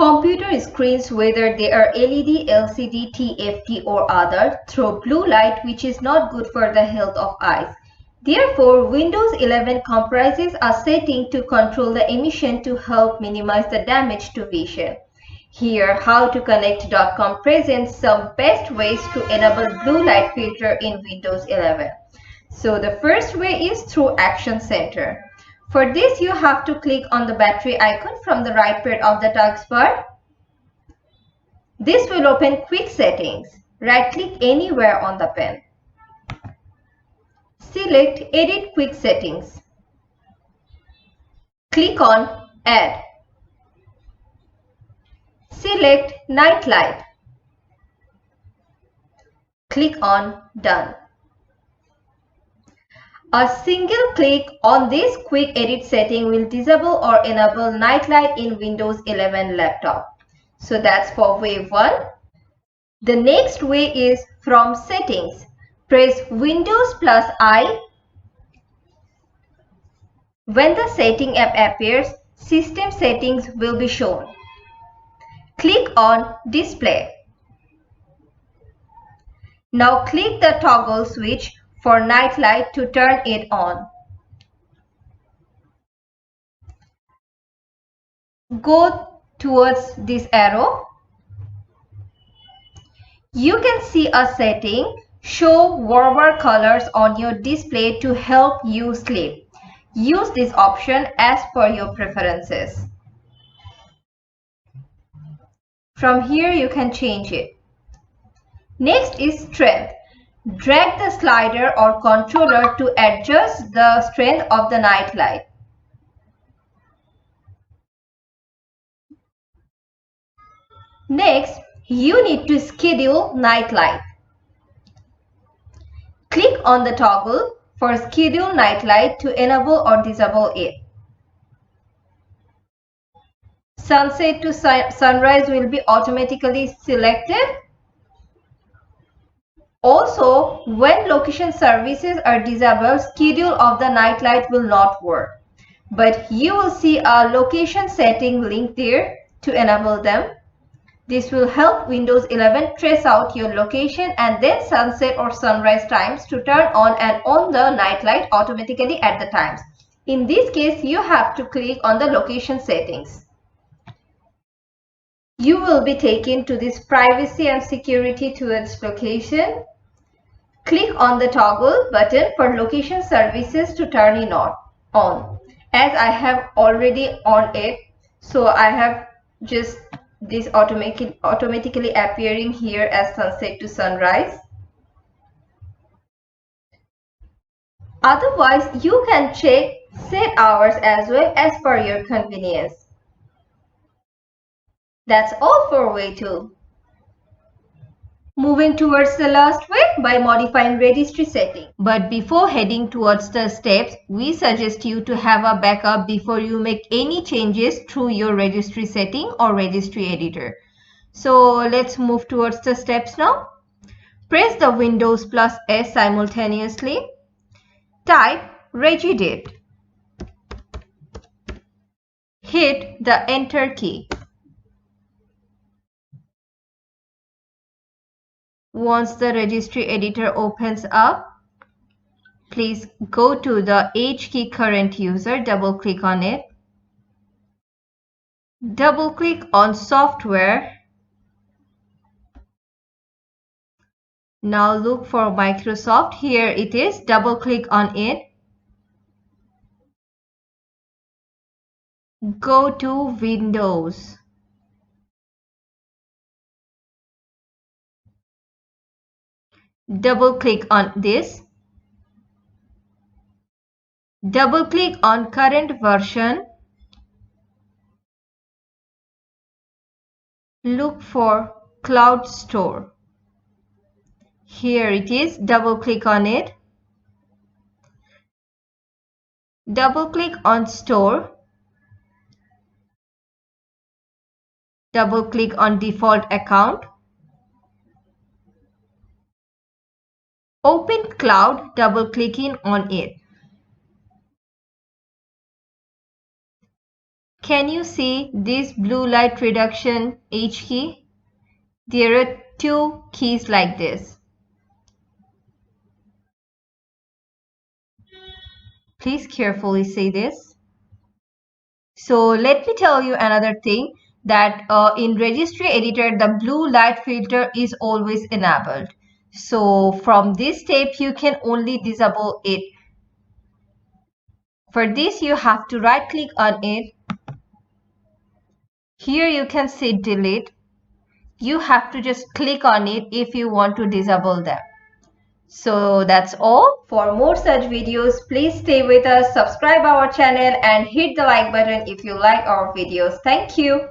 Computer screens, whether they are LED, LCD, TFT or other, throw blue light which is not good for the health of eyes. Therefore, Windows 11 comprises a setting to control the emission to help minimize the damage to vision. Here, howtoconnect.com presents some best ways to enable blue light filter in Windows 11. So the first way is through Action Center. For this, you have to click on the battery icon from the right part of the taskbar. This will open Quick Settings. Right-click anywhere on the pen. Select Edit Quick Settings. Click on Add. Select Night Light. Click on Done. A single click on this quick edit setting will disable or enable night light in Windows 11 laptop. So that's for way 1. The next way is from Settings. Press Windows plus I. When the setting app appears, System Settings will be shown. Click on Display. Now click the toggle switch for night light to turn it on. Go towards this arrow. You can see a setting, show warmer colors on your display to help you sleep. Use this option as per your preferences. From here you can change it. Next is Strength. Drag the slider or controller to adjust the strength of the night light. Next, you need to schedule night light. Click on the toggle for Schedule Night Light to enable or disable it. Sunset to sunrise will be automatically selected. Also, when location services are disabled, schedule of the night light will not work. But you will see a location setting link there to enable them. This will help Windows 11 trace out your location and then sunset or sunrise times to turn on and on the night light automatically at the times. In this case, you have to click on the location settings. You will be taken to this privacy and security towards location. Click on the toggle button for location services to turn it on. As I have already on it, so I have just this automatically appearing here as sunset to sunrise. Otherwise, you can check set hours as well as per your convenience. That's all for way 2. Moving towards the last way by modifying registry setting. But before heading towards the steps, we suggest you to have a backup before you make any changes through your registry setting or registry editor. So let's move towards the steps now. Press the Windows plus S simultaneously. Type regedit. Hit the Enter key. Once the registry editor opens up, please go to the H key current user, double click on it. Double click on software. Now look for Microsoft. Here it is. Double click on it. Go to Windows. Double click on this. Double click on current version. Look for Cloud Store. Here it is. Double click on it. Double click on Store. Double click on Default Account. Open Cloud, double clicking on it. Can you see this blue light reduction H key? There are two keys like this. Please carefully see this. So let me tell you another thing, that in registry editor the blue light filter is always enabled. So from this step you can only disable it. For this you have to right click on it. Here you can see delete. You have to just click on it if you want to disable them. So that's all. For more such videos, please stay with us, subscribe our channel and hit the like button if you like our videos. Thank you.